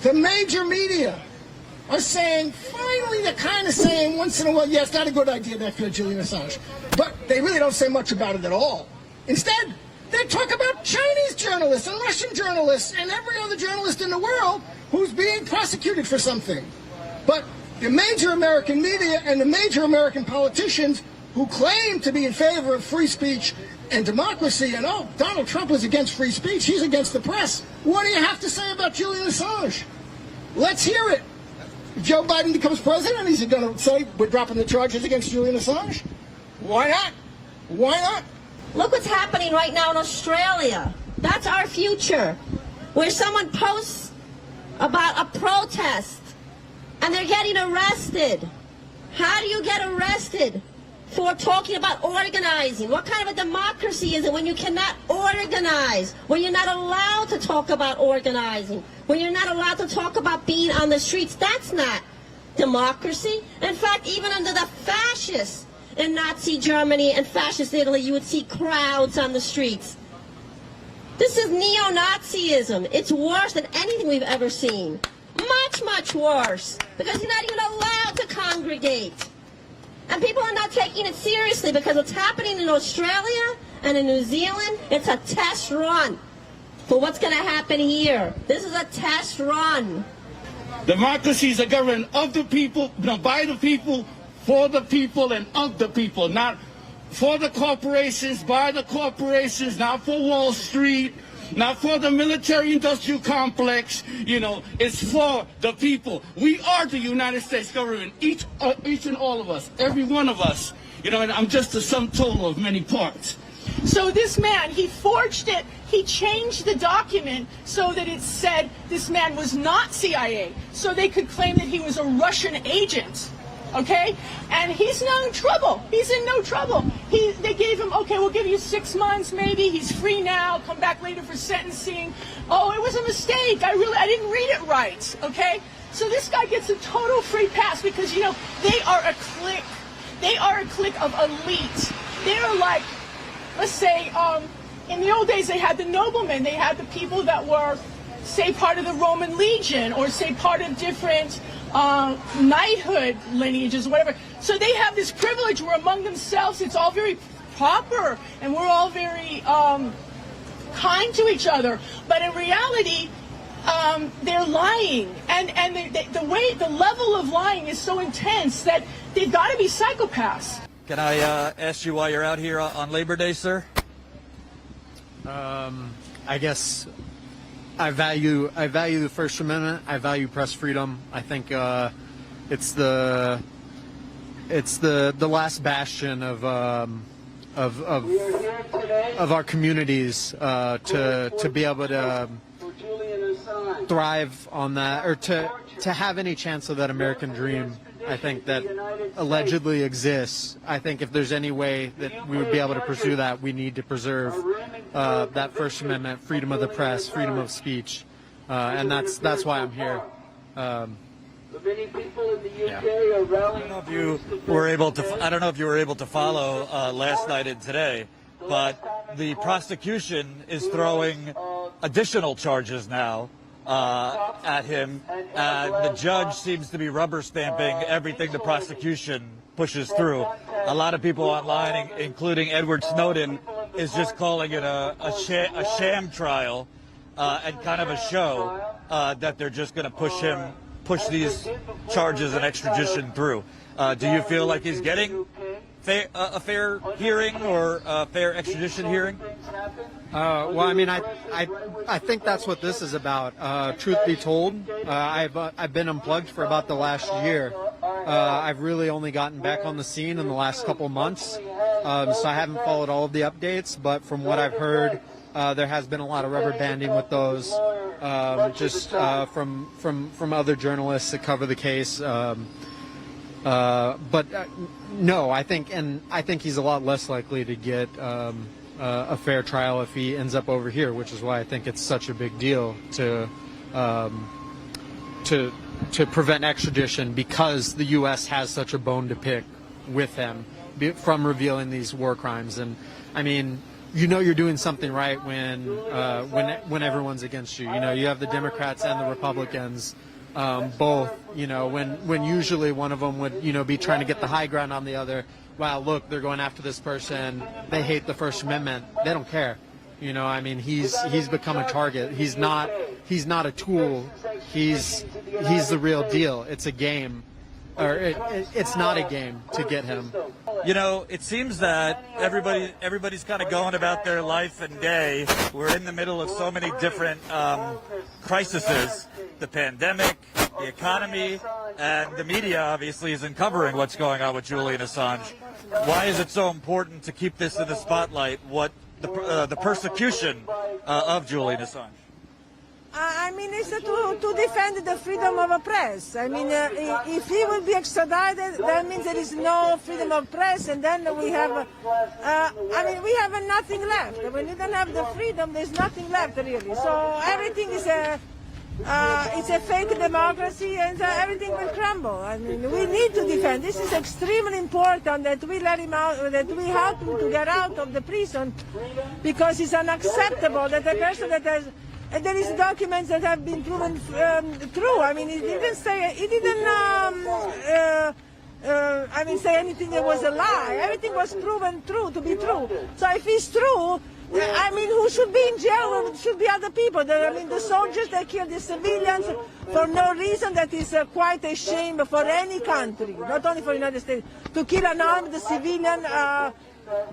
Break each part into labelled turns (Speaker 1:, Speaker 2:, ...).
Speaker 1: The major media are saying, finally they're kind of saying once in a while, yeah, it's not a good idea to kill Julian Assange. But they really don't say much about it at all. Instead, they talk about Chinese journalists and Russian journalists and every other journalist in the world who's being prosecuted for something. But the major American media and the major American politicians who claim to be in favor of free speech and democracy, and oh, Donald Trump is against free speech, he's against the press. What do you have to say about Julian Assange? Let's hear it. If Joe Biden becomes president, is he going to say we're dropping the charges against Julian Assange? Why not? Why not?
Speaker 2: Look what's happening right now in Australia. That's our future, where someone posts about a protest and they're getting arrested. How do you get arrested for talking about organizing? What kind of a democracy is it when you cannot organize, when you're not allowed to talk about organizing, when you're not allowed to talk about being on the streets? That's not democracy. In fact, even under the fascists in Nazi Germany and fascist Italy, you would see crowds on the streets. This is neo-Nazism. It's worse than anything we've ever seen. Much, much worse, because you're not even allowed to congregate. And people are not taking it seriously because what's happening in Australia and in New Zealand, it's a test run for what's going to happen here. This is a test run.
Speaker 3: Democracy is a government of the people, no, by the people, for the people, and of the people. Not for the corporations, by the corporations, not for Wall Street, not for the military-industrial complex. You know, it's for the people. We are the United States government, each and all of us, every one of us. You know, and I'm just a sum total of many parts.
Speaker 4: So this man, he forged it, he changed the document so that it said this man was not CIA, so they could claim that he was a Russian agent. Okay, and he's not in trouble. He's in no trouble. They gave him, okay, we'll give you 6 months, maybe. He's free now. Come back later for sentencing. Oh, it was a mistake. I didn't read it right. Okay, so this guy gets a total free pass because, you know, they are a clique. They are a clique of elite. They're like, let's say, in the old days they had the noblemen. They had the people that were, say, part of the Roman Legion, or say part of different knighthood lineages, whatever. So they have this privilege where among themselves it's all very proper and we're all very kind to each other. But in reality, they're lying, and the level of lying is so intense that they've got to be psychopaths.
Speaker 5: Can I ask you why you're out here on Labor Day, sir?
Speaker 6: I guess I value the First Amendment. I value press freedom. I think it's the last bastion of our communities to be able to thrive on that, or to have any chance of that American dream. I think that allegedly exists. I think if there's any way that we would be able to pursue that, we need to preserve that First Amendment, freedom of the press, freedom of speech, and that's why I'm here.
Speaker 5: I don't know if you were able to follow last night and today, but the prosecution is throwing additional charges now at him. The judge seems to be rubber stamping everything the prosecution pushes through. A lot of people online, including Edward Snowden, is just calling it a sham trial and kind of a show that they're just going to push these charges and extradition through. Do you feel like he's getting a fair hearing or a fair extradition hearing?
Speaker 6: Well, I mean, I think that's what this is about. Truth be told, I've been unplugged for about the last year. I've really only gotten back on the scene in the last couple months, so I haven't followed all of the updates. But from what I've heard, there has been a lot of rubber banding with those, just from other journalists that cover the case. But no, I think he's a lot less likely to get a fair trial if he ends up over here, which is why I think it's such a big deal to prevent extradition, because the U.S. has such a bone to pick with him from revealing these war crimes. And I mean, you know you're doing something right when everyone's against you. You know, you have the Democrats and the Republicans, both. You know, when usually one of them would, you know, be trying to get the high ground on the other. Wow, look, they're going after this person. They hate the First Amendment. They don't care. You know, I mean, he's become a target. He's not a tool. He's the real deal. It's a game. Or it's not a game to get him.
Speaker 5: You know, it seems that everybody's kind of going about their life and day. We're in the middle of so many different crises. The pandemic, the economy, and the media obviously isn't covering what's going on with Julian Assange. Why is it so important to keep this in the spotlight? What the persecution of Julian Assange?
Speaker 7: I mean, it's to defend the freedom of the press. I mean, if he will be extradited, that means there is no freedom of press, and then we have, I mean, we have nothing left. When you don't have the freedom, there's nothing left, really. So everything is it's a fake democracy, and everything will crumble. I mean, we need to defend. This is extremely important that we let him out, that we help him to get out of the prison, because it's unacceptable that a person that has. And there is documents that have been proven true. I mean, he didn't say say anything that was a lie. Everything was proven true to be true. So if it's true, I mean, who should be in jail should be other people. I mean, the soldiers that killed the civilians for no reason. That is quite a shame for any country, not only for the United States, to kill an armed civilian.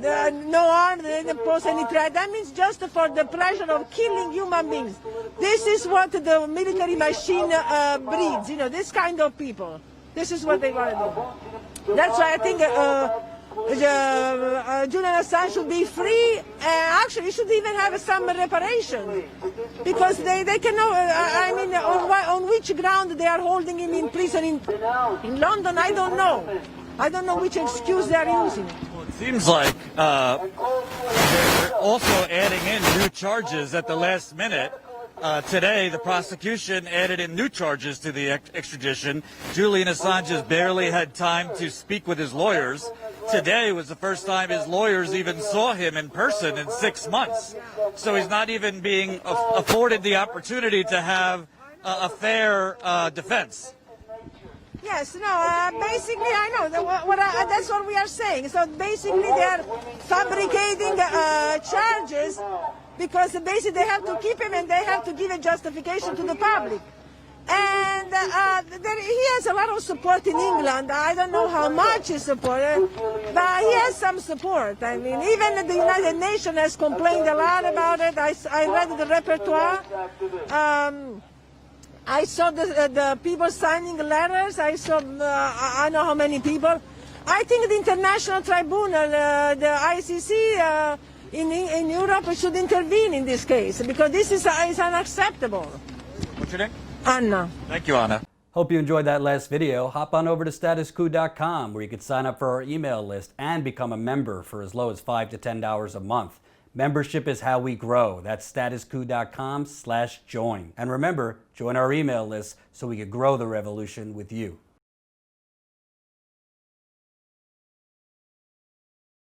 Speaker 7: No harm, they didn't pose any threat. That means just for the pleasure of killing human beings. This is what the military machine breeds, you know, this kind of people. This is what they want to do. That's why I think Julian Assange should be free. Actually, he should even have some reparation. Because they cannot, I mean, on which ground they are holding him in prison in London, I don't know. I don't know which excuse they are using.
Speaker 5: It seems like they're also adding in new charges at the last minute. Today, the prosecution added in new charges to the extradition. Julian Assange has barely had time to speak with his lawyers. Today was the first time his lawyers even saw him in person in 6 months. So he's not even being afforded the opportunity to have a fair defense.
Speaker 7: Yes, no, basically I know, that's what we are saying. So basically they are fabricating charges because basically they have to keep him and they have to give a justification to the public. And he has a lot of support in England. I don't know how much he supported, but he has some support. I mean, even the United Nations has complained a lot about it. I read the repertoire. I saw the people signing letters. I saw, I know how many people. I think the International Tribunal, the ICC in Europe should intervene in this case, because this is unacceptable.
Speaker 5: What's your name?
Speaker 7: Anna.
Speaker 5: Thank you, Anna.
Speaker 8: Hope you enjoyed that last video. Hop on over to statuscoup.com where you can sign up for our email list and become a member for as low as $5 to $10 a month. Membership is how we grow. That's statuscoup.com/join. And remember, join our email list so we can grow the revolution with you.